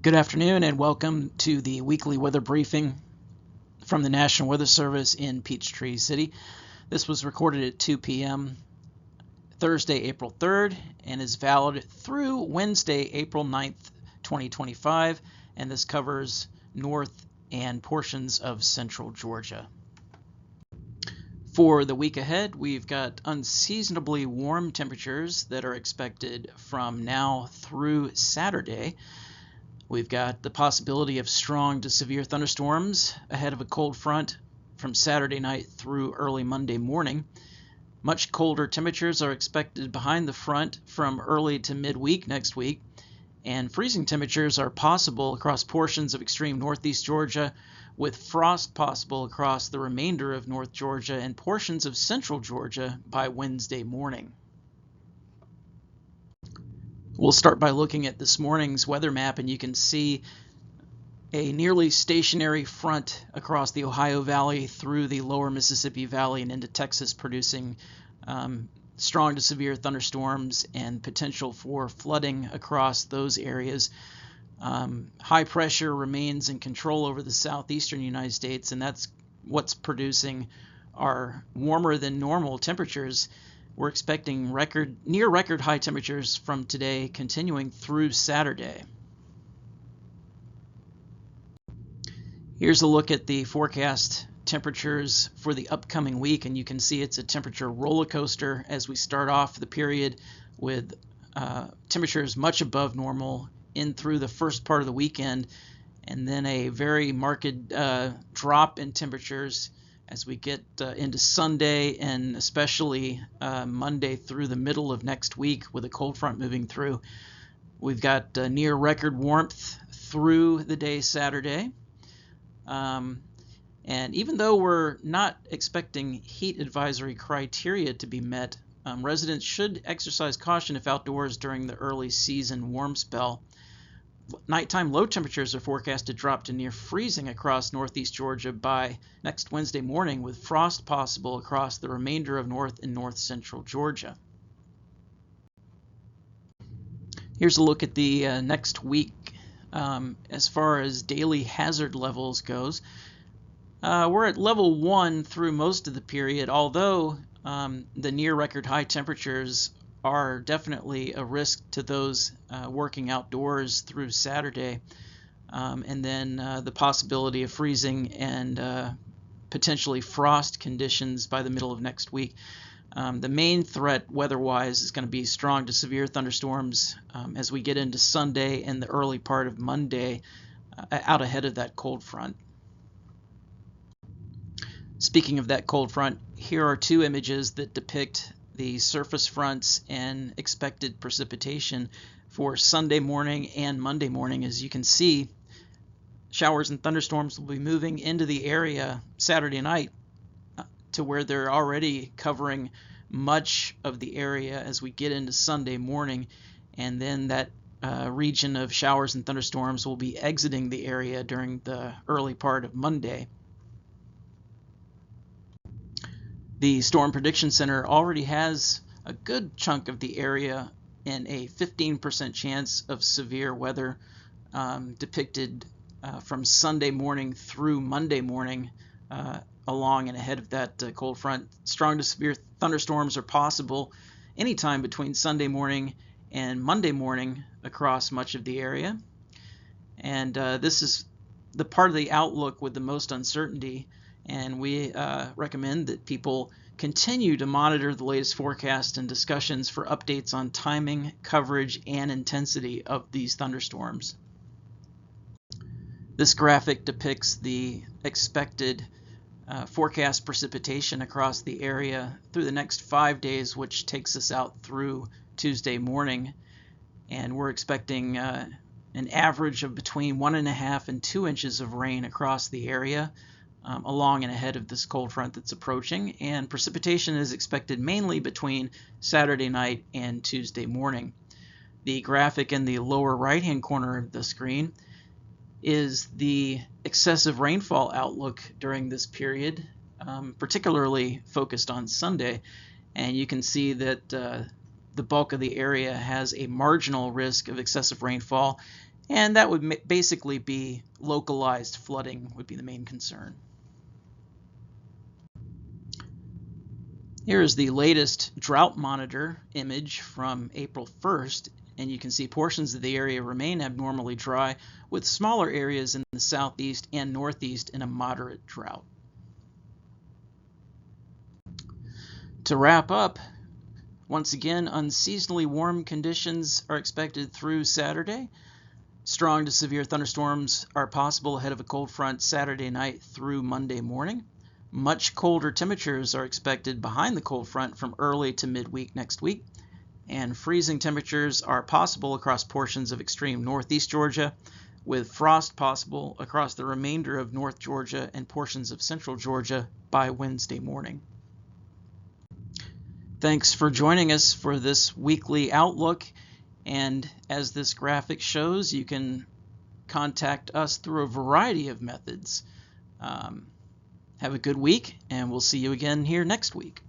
Good afternoon and welcome to the weekly weather briefing from the National Weather Service in Peachtree City. This was recorded at 2 p.m. Thursday, April 3rd, and is valid through Wednesday, April 9th, 2025, and this covers north and portions of central Georgia. For the week ahead, we've got unseasonably warm temperatures that are expected from now through Saturday. We've got the possibility of strong to severe thunderstorms ahead of a cold front from Saturday night through early Monday morning. Much colder temperatures are expected behind the front from early to midweek next week, and freezing temperatures are possible across portions of extreme northeast Georgia, with frost possible across the remainder of North Georgia and portions of central Georgia by Wednesday morning. We'll start by looking at this morning's weather map, and you can see a nearly stationary front across the Ohio Valley through the lower Mississippi Valley and into Texas, producing strong to severe thunderstorms and potential for flooding across those areas. High pressure remains in control over the southeastern United States, and that's what's producing our warmer than normal temperatures. We're expecting near record high temperatures from today continuing through Saturday. Here's a look at the forecast temperatures for the upcoming week, and you can see it's a temperature roller coaster as we start off the period with temperatures much above normal in through the first part of the weekend, and then a very marked drop in temperatures as we get into Sunday and especially Monday through the middle of next week with a cold front moving through. We've got near record warmth through the day Saturday. And even though we're not expecting heat advisory criteria to be met, residents should exercise caution if outdoors during the early season warm spell. Nighttime low temperatures are forecast to drop to near freezing across northeast Georgia by next Wednesday morning, with frost possible across the remainder of north and north central Georgia. Here's a look at the next week as far as daily hazard levels goes. We're at level 1 through most of the period, although the near record high temperatures are definitely a risk to those working outdoors through Saturday, and then the possibility of freezing and potentially frost conditions by the middle of next week. The main threat weather-wise is going to be strong to severe thunderstorms as we get into Sunday and the early part of Monday out ahead of that cold front. Speaking of that cold front, here are two images that depict the surface fronts and expected precipitation for Sunday morning and Monday morning. As you can see, showers and thunderstorms will be moving into the area Saturday night to where they're already covering much of the area as we get into Sunday morning, and then that region of showers and thunderstorms will be exiting the area during the early part of Monday. The Storm Prediction Center already has a good chunk of the area and a 15% chance of severe weather depicted from Sunday morning through Monday morning along and ahead of that cold front. Strong to severe thunderstorms are possible anytime between Sunday morning and Monday morning across much of the area. And this is the part of the outlook with the most uncertainty, and we recommend that people continue to monitor the latest forecast and discussions for updates on timing, coverage, and intensity of these thunderstorms. This graphic depicts the expected forecast precipitation across the area through the next 5 days, which takes us out through Tuesday morning. And we're expecting an average of between 1.5 and 2 inches of rain across the area along and ahead of this cold front that's approaching, and precipitation is expected mainly between Saturday night and Tuesday morning. The graphic in the lower right-hand corner of the screen is the excessive rainfall outlook during this period, particularly focused on Sunday, and you can see that the bulk of the area has a marginal risk of excessive rainfall, And that would basically be localized flooding would be the main concern. Here is the latest drought monitor image from April 1st, and you can see portions of the area remain abnormally dry, with smaller areas in the southeast and northeast in a moderate drought. To wrap up, once again, unseasonably warm conditions are expected through Saturday. Strong to severe thunderstorms are possible ahead of a cold front Saturday night through Monday morning. Much colder temperatures are expected behind the cold front from early to midweek next week. And freezing temperatures are possible across portions of extreme northeast Georgia, with frost possible across the remainder of North Georgia and portions of central Georgia by Wednesday morning. Thanks for joining us for this weekly outlook. And as this graphic shows, you can contact us through a variety of methods. Have a good week, and we'll see you again here next week.